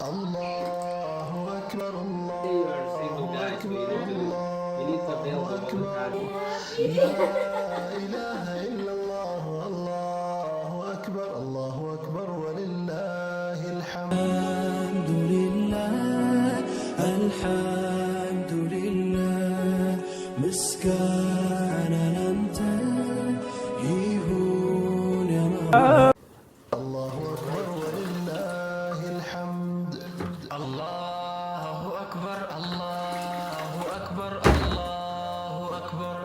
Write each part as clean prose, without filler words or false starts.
الله أكبر الله أكبر الله أكبر لا إله إلا الله الله أكبر الله أكبر ولله الحمد لله الحمد لله مسكان أنت يهون يا الله أكبر ولله الحمد الله أكبر الله أكبر الله أكبر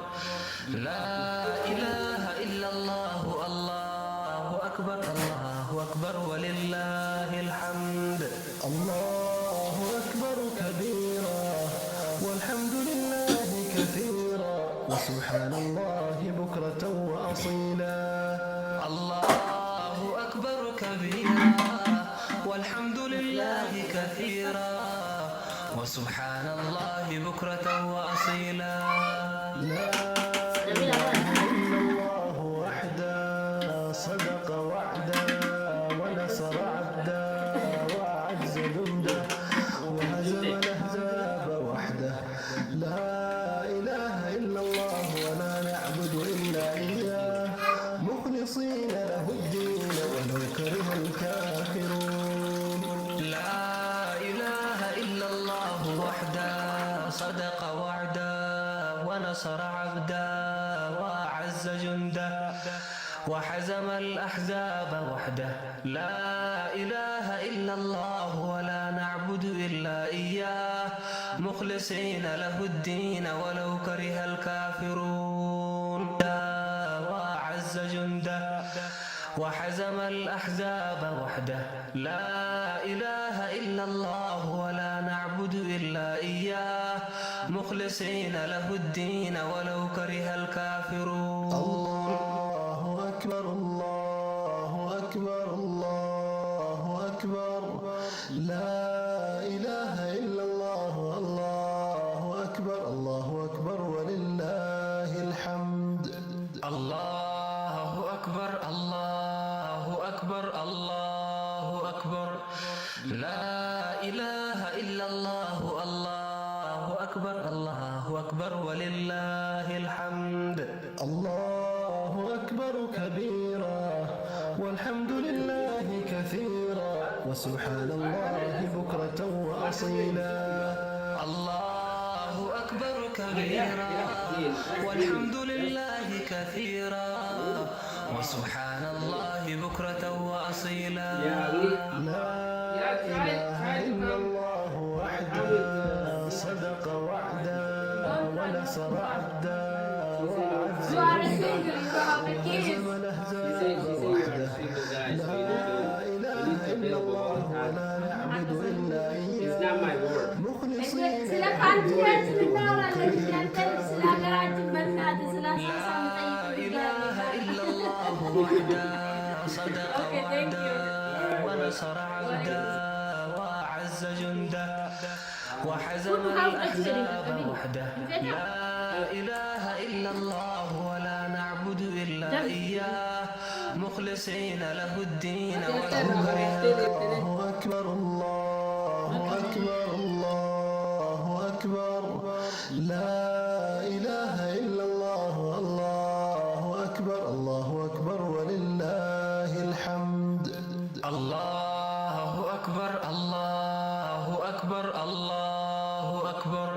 لا إله إلا الله الله أكبر الله أكبر ولله الحمد الله أكبر كبيرا والحمد لله كثيرا وسبحان الله بكرة وأصيلا الله أكبر كبيرا والحمد لله كثيرا وسبحان الله بكرة وأصيلا لا إله إلا الله وحده صدق وعدا ونصر عبدا وأعز جنده وهزم الأحزاب وحده لا إله إلا الله ولا نعبد إلا إياه مخلصين له الدين ولو كره الكافرون لا إله إلا الله وحده صدق وعدا ونصر عبدا وأعز جنده وحزم الأحزاب وحده لا إله إلا الله ولا نعبد إلا إياه مخلصين له الدين ولو كره الكافرون وأعز جنده وحزم الأحزاب وحده لا إله إلا الله ولا نعبد إلا إياه مخلصين له الدين ولو كره الكافرون الله أكبر الله أكبر الله أكبر لا إله إلا الله الله أكبر الله أكبر ولله الحمد الله أكبر الله أكبر الله أكبر لا إله إلا الله الله أكبر الله أكبر ولله الحمد الله أكبر كبيرا والحمد لله كثيرا وسبحان الله بكرة وأصيلا الله أكبر كبيرا والحمد لله كثيرا وسبحان الله بكرة وأصيلا لا إله إلا الله وحده صدق وعدا ونصر عبدا وأعز وهزم الأحزاب وحده لا إله إلا الله ولا نعبد إلا إياه مخلصين وحده صدق وعدا ونصر عبدا وأعز جنده وحزم الأحزاب وحده لا إله إلا الله ولا نعبد إلا إياه مخلصين له الدين ولو كره الله أكبر الله أكبر الله أكبر لا إله إلا الله الله أكبر الله أكبر ولله الحمد الله أكبر الله أكبر الله أكبر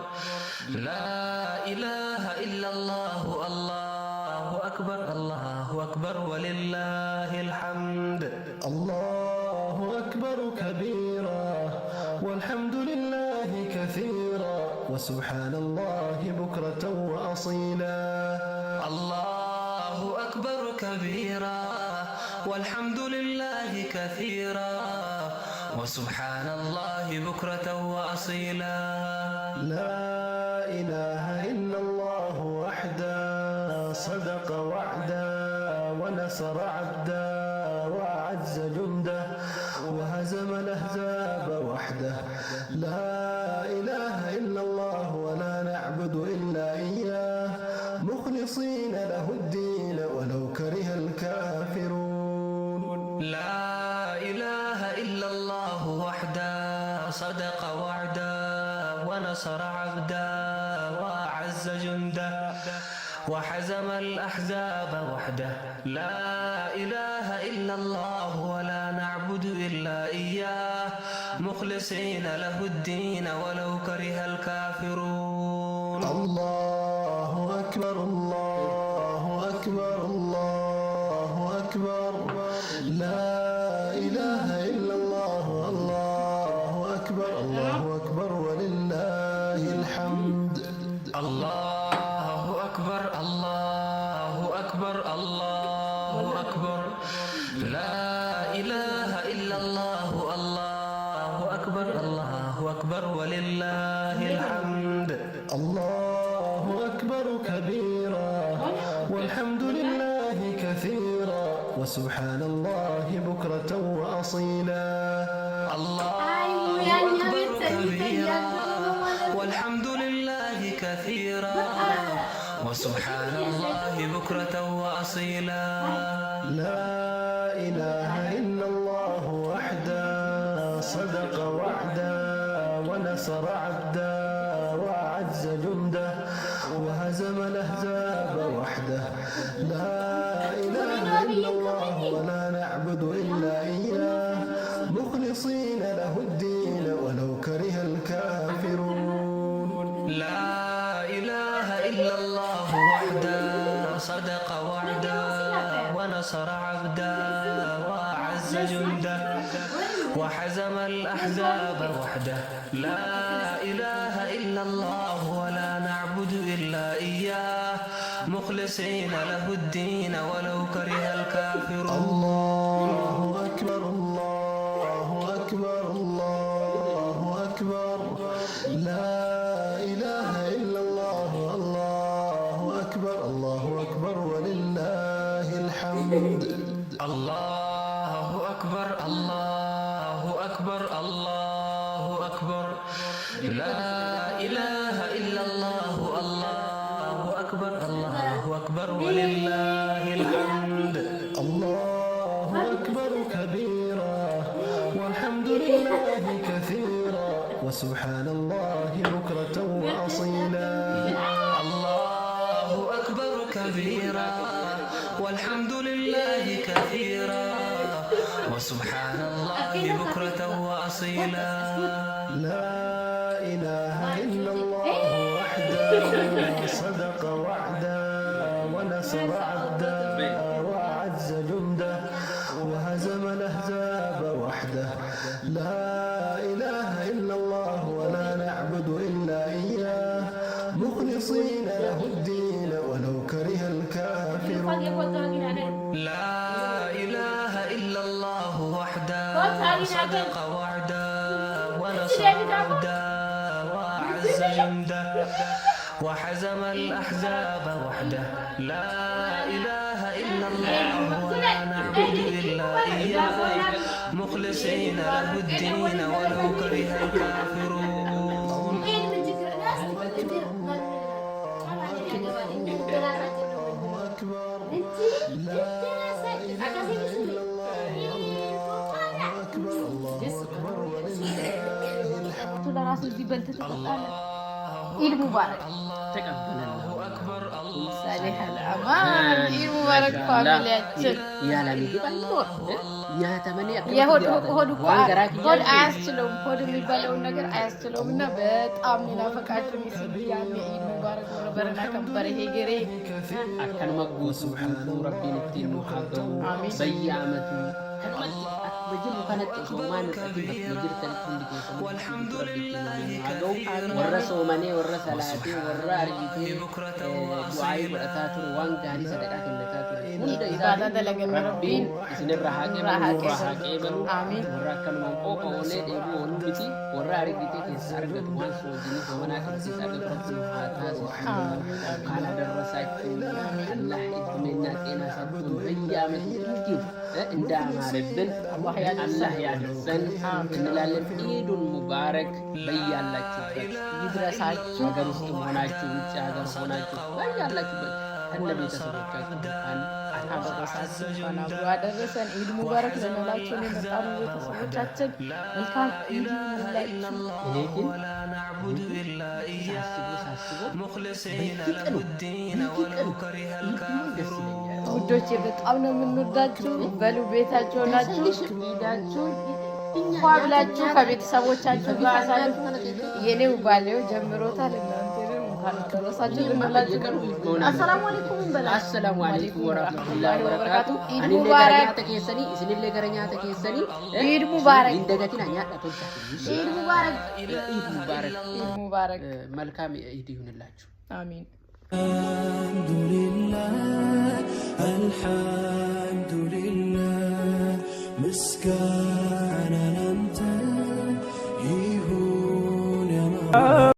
لا إله إلا الله الله أكبر الله أكبر ولله الحمد الله أكبر كبيرا والحمد لله كثيرا وسبحان الله بكرة وأصيلا الله أكبر كبيرا والحمد لله كثيرا وسبحان الله بكرة وأصيلا لا إله إلا الله وحده صدق وعدا ونصر عبدا وأعز جنده وهزم الأحزاب وحده لا إله إلا الله ولا نعبد إلا إياه مخلصين له الدين ولو كره الكافرون لا إله إلا الله وحده صدق وعدا ونصر عبدا وأعز جندا وحزم الأحزاب وحده لا إله إلا الله ولا نعبد إلا إياه مخلصين له الدين ولو كره الكافرون الله أكبر الله أكبر الله أكبر لا إله إلا الله الله أكبر الله أكبر ولله الحمد الله أكبر الله أكبر الله أكبر لا إله إلا الله الله أكبر الله أكبر ولله الحمد الله أكبر كبيرا والحمد لله كثيرا وسبحان الله بكرة وأصيلا الله أكبر كبيرا والحمد لله كثيرا وسبحان الله بكرة وأصيلا لا إله إلا الله وحده صدق وعدا ونصر عبدا وأعز جنده وهزم الأحزاب وحده لا إله إلا الله ولا نعبد إلا إياه مخلصين له الدين ولو كره الكافرون لا إله إلا الله وحده صدق وعدا ونصر عبدا وأعز جنده وحزم الأحزاب وحده لا إله إلا الله ولا نعبد إلا إياه مخلصين له الدين ولو كره الكافرون الله أكبر الله أكبر الله أكبر لا إله إلا الله الله أكبر الله أكبر ولله الحمد الله أكبر الله أكبر الله أكبر لا إله إلا الله الله أكبر الله أكبر ولله الحمد الله أكبر كبيرا والحمد لله كثيرا وسبحان الله بكرة وأصيلا الله أكبر كبيرا والحمد لله كثيرا وسبحان الله بكرة وأصيلا لا إله إلا الله وحده صدق وعدا ونصر عبدا وأعز جنده وهزم الأحزاب وحده لا إله إلا الله ولا نعبد إلا إياه مخلصين له الدين ولو كره الكافرون لا إله إلا الله وحده صدق وعدا ونصر عبدا وأعز جنده وحزم الأحزاب وحده لا إله إلا الله ولا نعبد إلا إياه مخلصين له الدين ولو كره الكافرون أكبر لا إله إلا الله الله أكبر الله أكبر ولله الحمد ለራሱ እዚህ በልተህ ትጠጣለህ። ኢድ ሙባረክ أكبر الله ሳሊሐል አማን። ኢድ ሙባረክ ፋሚሊያችን። ያለ ምግብ አይኖር ያተመነ የሆድ ሆድ አያስችለውም። ሆድ የሚባለውን ነገር አያስችለውም እና በጣም ናፈቃችሁ ሚስቢያን ኢድ ሙባረክ ወረበረና ከበረ ሄገሬ አከን መጉሱ ረቢን ትኑ ሀገሩ በየዓመቱ በጅሩ ከነጥሱ ማን ተጥበት በጅርተን ኩንዲከ والحمد لله كثيرا ወረሶ ማኔ ወረሰ ላቲ ወራ አርጂቴ ዱዓይ በረታቱ ዋን ጋሪ ሰደቃ ከነታቱ ሁንደ ኢባዳ ደለገን ረቢን እስነ ረሃቄ በሉ አሚን ወራከን መንቆቆ ወኔ ደቡ ወኑ ቢቲ ወራ አርጂቴ ከሰርገት ዋን ሶጂኒ ወመና ከሲ ሰደቃቱ ፋታስ ካላ ደረሳችሁ አላህ ኢድሜና ጤና ሰጥቶ በየዓመቱ እንዲሁ እንዳማረብን አላህ ያድርሰን እንላለን። ኢዱን ሙባረክ በያላችሁበት ይድረሳችሁ። ሀገር ውስጥ ሆናችሁ ውጭ ሀገር ሆናችሁ በያላችሁበት ከነ ቤተሰቦቻችሁ አደረሳችሁ እንኳን አብሮ አደረሰን። ኢድ ሙባረክ ለነላችሁ የመጣኑ ቤተሰቦቻችን መልካም ኢድ ይሁንላችሁ። እኔ ግን ውዶቼ በጣም ነው የምንወዳችሁ። በሉ ቤታችሁ ሆናችሁ ኢዳችሁ ፏ ብላችሁ ከቤተሰቦቻችሁ ጋር አሳልፉ። የኔው ባሌው ጀምሮታል። እናንተ እንኳን አደረሳችሁ ልንላችሁ ቀርቡ። አሰላሙ አለይኩም በላ። አሰላሙ አለይኩም ወራህመቱላሂ ወበረካቱ። ኢድ ሙባረክ ተከሰኒ እስልሌ ገረኛ ተከሰኒ ኢድ ሙባረክ እንደገቲና ያጣቶች ኢድ ሙባረክ ኢድ ሙባረክ ኢድ ሙባረክ። መልካም ኢድ ይሁንላችሁ። አሚን። አልሐምዱሊላህ ምስጋና ላንተ ይሁን።